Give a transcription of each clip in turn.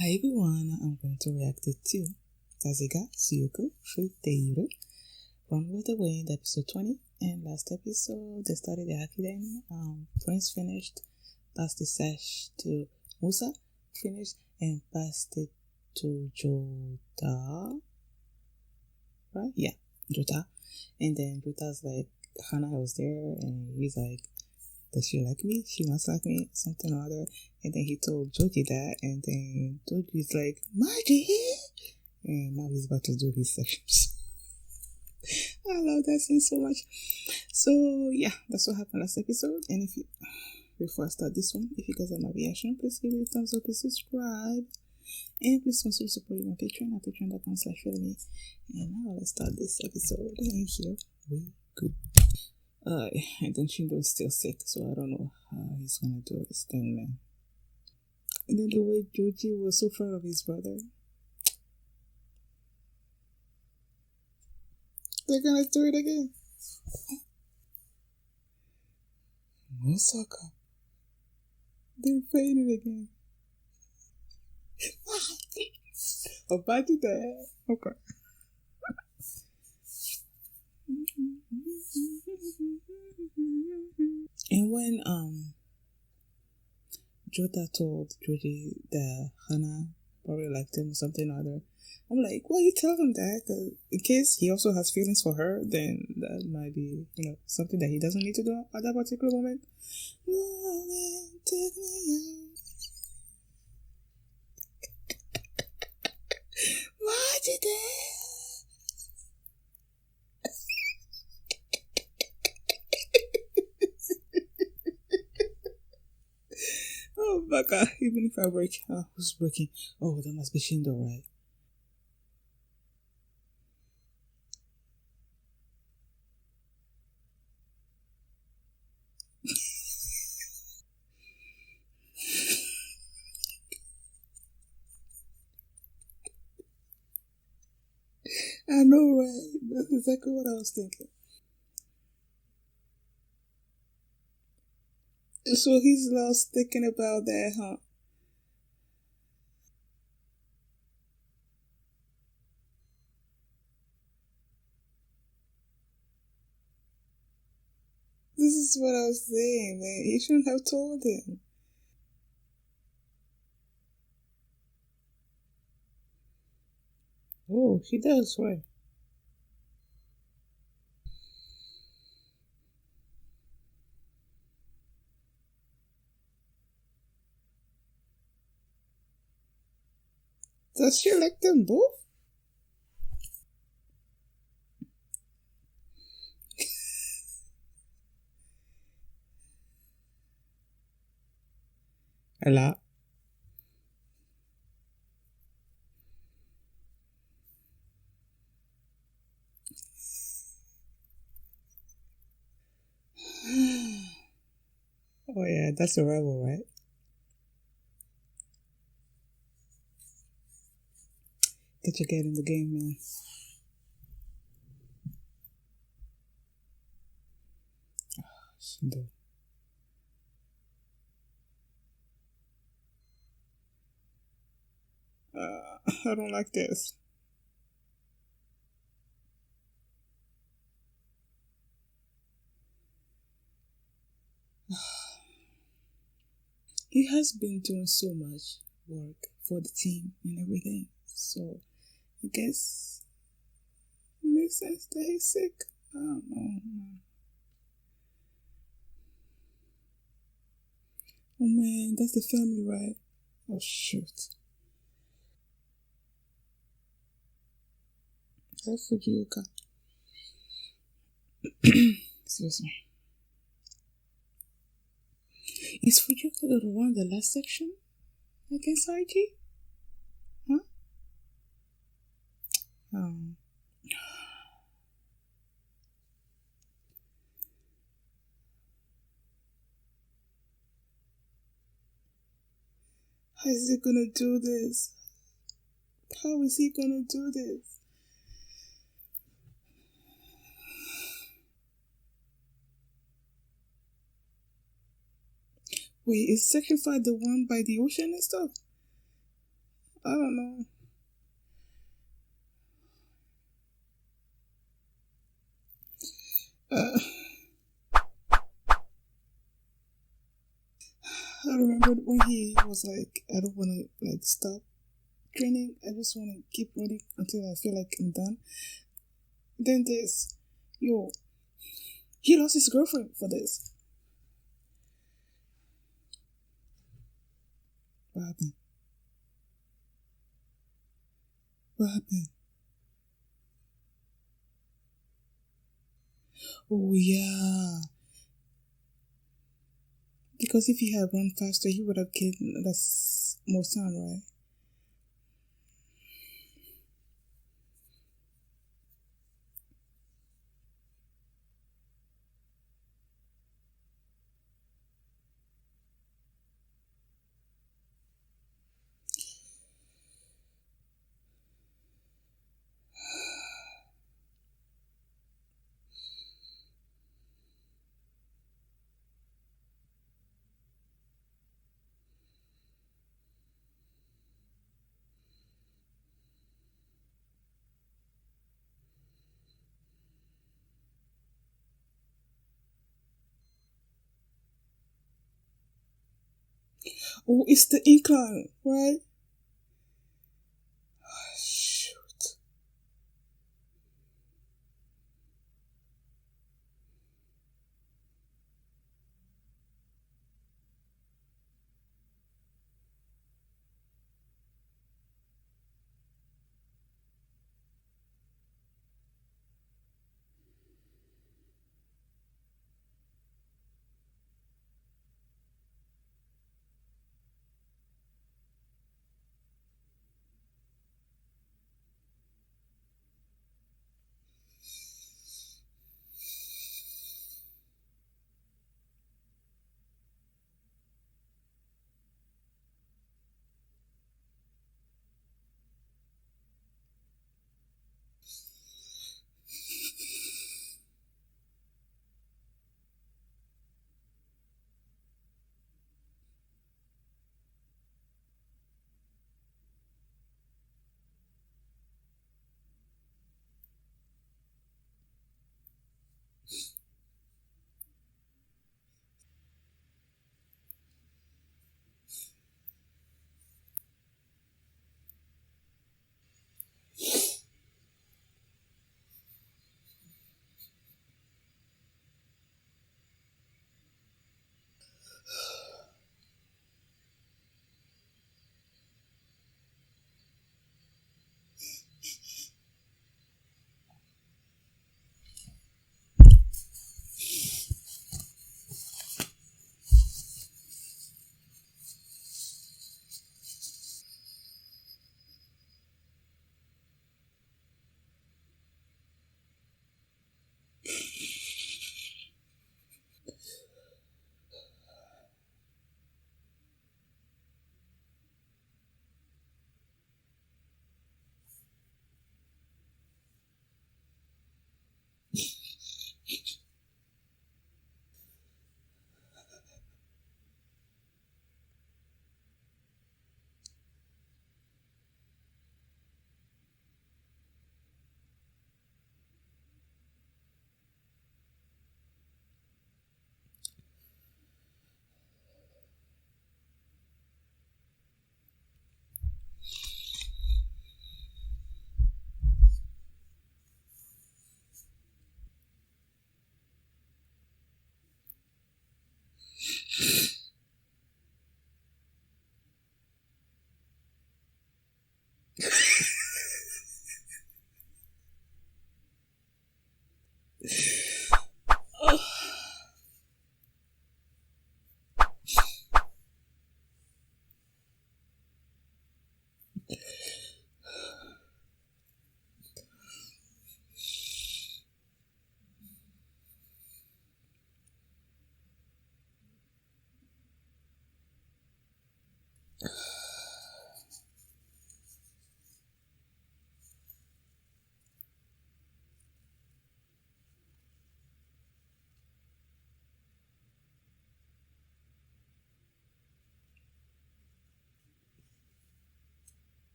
Hi everyone, I'm going to react to Kazega Suyuku Shriteiru, Run with the Wind, episode 20. And last episode, they started the Hakiden. Prince finished, passed the sash to Musa, finished, and passed it to Jota. Right? Yeah, Jota. And then Jota's like, Hana was there, and he's like, does she like me? She must like me, something or other. And then he told Joji that, and then Joji's like, Margie! And now he's about to do his sections. I love that scene so much. So, yeah, that's what happened last episode. And if you, before I start this one, if you guys have my reaction, please give it a thumbs up and subscribe. And please consider supporting my Patreon at patreon.com/filmy. And now let's start this episode. And here we go. And then Shindo is still sick, so I don't know how he's gonna do this thing, man. And then the way Joji was so proud of his brother. They're gonna do it again. Osaka. They're playing it again. About that. Okay. And when Jota told Joji that Hana probably liked him or something or other, I'm like, well, you tell him that, because in case he also has feelings for her, then that might be, something that he doesn't need to do at that particular moment. Moment, take me out. What did Oh my god, even if I break, who's breaking? Oh, that must be Shindo, right? I know, right? That's exactly what I was thinking. So he's lost thinking about that, huh? This is what I was saying, man. He shouldn't have told him. Oh, he does, right? Does she like them both? A lot. Oh yeah, that's a rival, right? Get your get in the game, man. Shindo. I don't like this. He has been doing so much work for the team and everything. So I guess it makes sense that he's sick. I don't know. Oh man, that's the family, right? Oh shoot. That's Fujioka. Excuse me. Is Fujioka the one in the last section against IG? Huh? Um, how is he gonna do this? How is he gonna do this? Wait, is Section 5 the one by the ocean and stuff? I don't know. Uh, I remember when he was like, I don't want to like stop training. I just want to keep running until I feel like I'm done. Then this, yo, he lost his girlfriend for this. What happened? What happened? Oh yeah, because if he had run faster, he would have gained less more time, right? Oh, it's the incline, right? Shoot.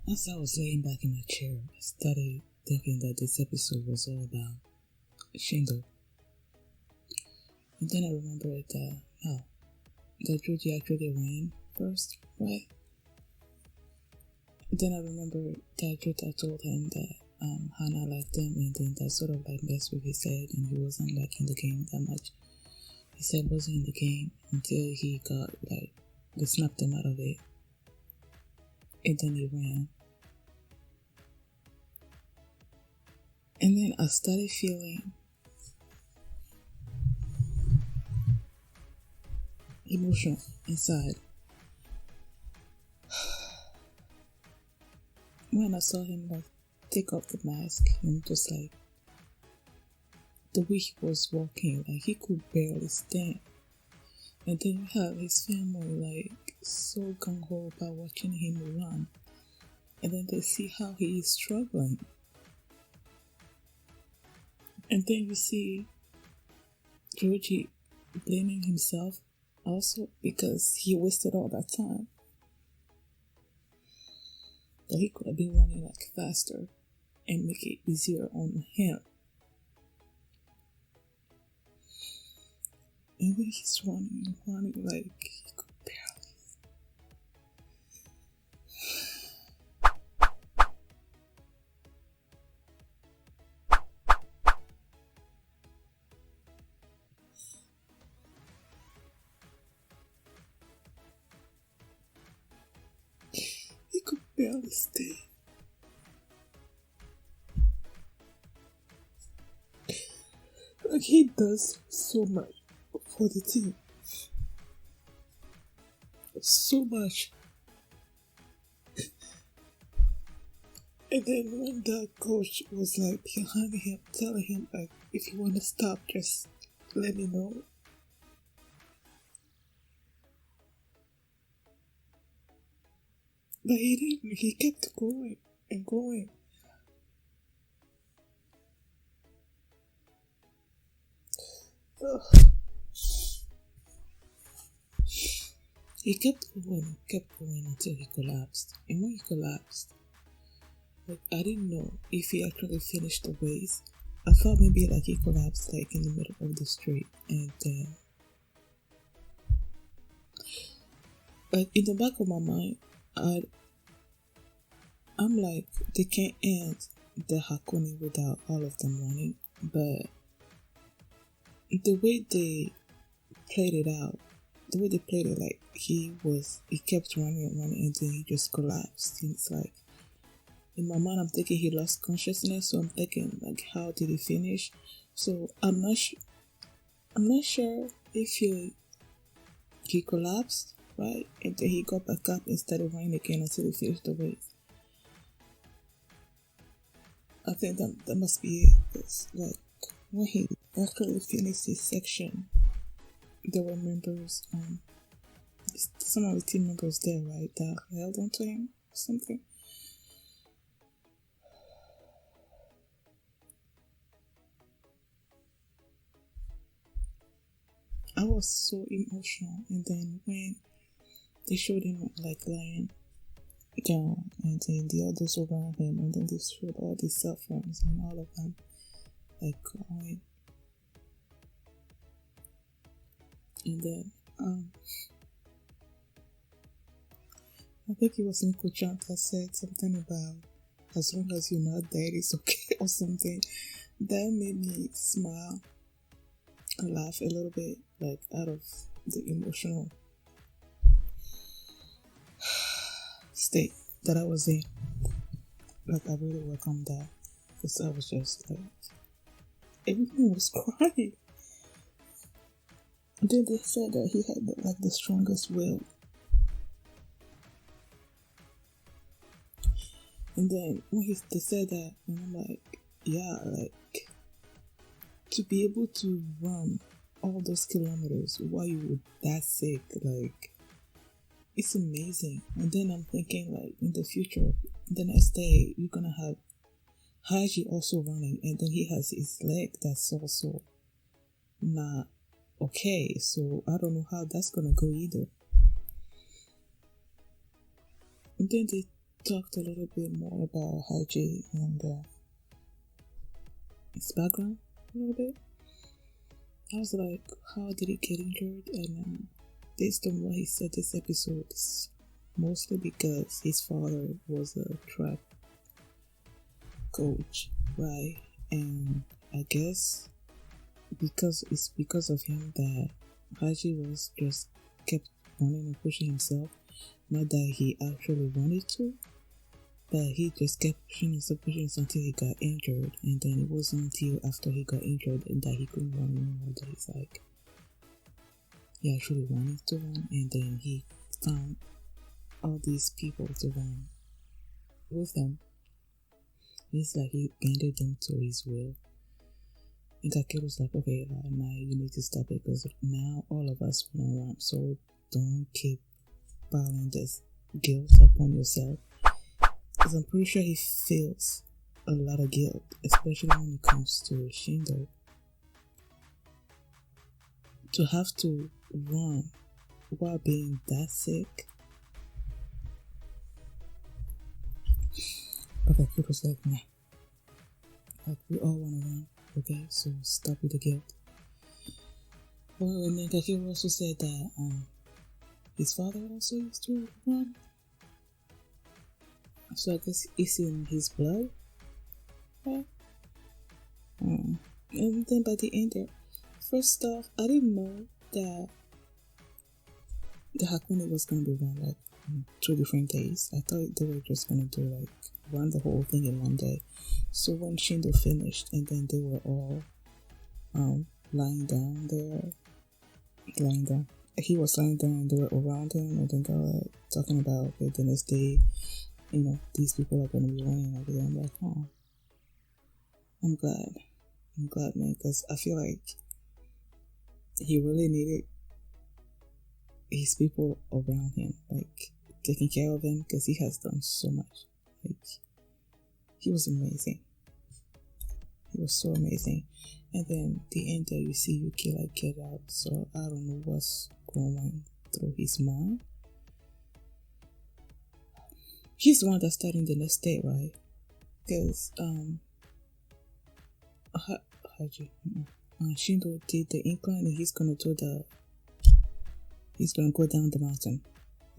As I was laying back in my chair, I started thinking that this episode was all about Shingo. And then I remembered that, that Joji actually ran first, right? Then I remembered that Jota told him that Hana liked him, and then that sort of like messed with his head, and he wasn't like in the game that much. He said wasn't in the game until he got like, they snapped him out of it. And then he ran. And then I started feeling emotional inside when I saw him like take off the mask and just like the way he was walking, like he could barely stand. And then you have his family like so gung-ho about watching him run. And then they see how he is struggling. And then you see Joji blaming himself also because he wasted all that time. That he could have been running like faster and make it easier on him. And then he's running like he could barely. He could barely stay. Like he does so much for the team. So much. And then when the coach was like behind him, telling him like, if you want to stop, just let me know. But he didn't. He kept going and going. Ugh. He kept going until he collapsed. And when he collapsed, like I didn't know if he actually finished the race. I thought maybe like he collapsed like in the middle of the street, and then like in the back of my mind, I'm like they can't end the Hakone without all of them running, but the way they played it out, the way they played it, like he kept running and running, and then he just collapsed. And it's like in my mind, I'm thinking he lost consciousness. So I'm thinking like, how did he finish? So I'm not sure if he collapsed, right, and then he got back up and started running again until he finished the race. I think that must be it. Because like when he actually finished his section, there were members, some of the team members there, right, that held onto him or something. I was so emotional, and then when they showed him like lying down, and then the others around him, and then they showed all these cell phones and all of them like going, and then I think it was Nico-chan that said something about as long as you're not dead, it's okay or something. That made me smile and laugh a little bit, like out of the emotional state that I was in. Like I really welcomed that, because I was just like, everyone was crying. And then they said that he had like the strongest will. And then when they said that, and I'm like, yeah, like to be able to run all those kilometers while you were that sick, like it's amazing. And then I'm thinking like in the future, the next day you're gonna have Haji also running, and then he has his leg that's also not okay. So I don't know how that's gonna go either. And then talked a little bit more about Haji and his background a little bit. I was like, how did he get injured? And based on what he said this episode, it's mostly because his father was a track coach, right? And I guess it's because of him that Haji was just kept running and pushing himself. Not that he actually wanted to, but he just kept pushing himself until he got injured. And then it wasn't until after he got injured and that he couldn't run anymore that he's like, he actually wanted to run. And then he found all these people to run with him. It's like he bended them to his will. And Kakero was like, okay, now you need to stop it because now all of us want to run. So don't keep piling this guilt upon yourself. Because I'm pretty sure he feels a lot of guilt, especially when it comes to Shindo. To have to run while being that sick. But Kakero was like, nah. Like, we all want to run, okay? So stop with the guilt. Well, and then Kakero also said that his father also used to run. So I guess it's in his blood. Right? And then by the end there, first off, I didn't know that the Hakune was going to be run like 2 different days. I thought they were just going to do like run the whole thing in one day. So when Shindo finished and then they were all lying down there, he was lying down and they were around him and then they were talking about okay, the next day, you know, these people are going to be running and everything. I'm like, oh, I'm glad, man, because I feel like he really needed his people around him, like taking care of him, because he has done so much. Like, he was amazing. He was so amazing. And then the end there, you see Yuki like get out. So I don't know what's going through his mind. He's the one that's starting the next day, right? Because Shindo did the incline and he's gonna go down the mountain,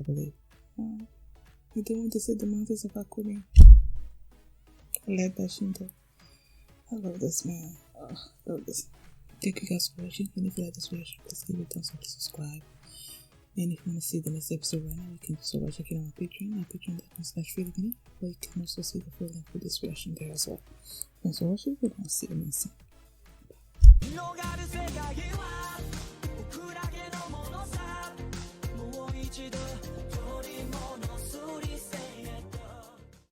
I believe. You don't want to see the mountains of Hakune. Led by Shindo. I love this, man. I love this. Thank you guys for watching. And if you like this video, please give it a thumbs up and subscribe. And if you want to see the next episode right now, you can also check it out on Patreon at patreon.com/freedomini, or you can also see the full link for this reaction there as well. Thanks for watching, and I'll see you next time. Bye.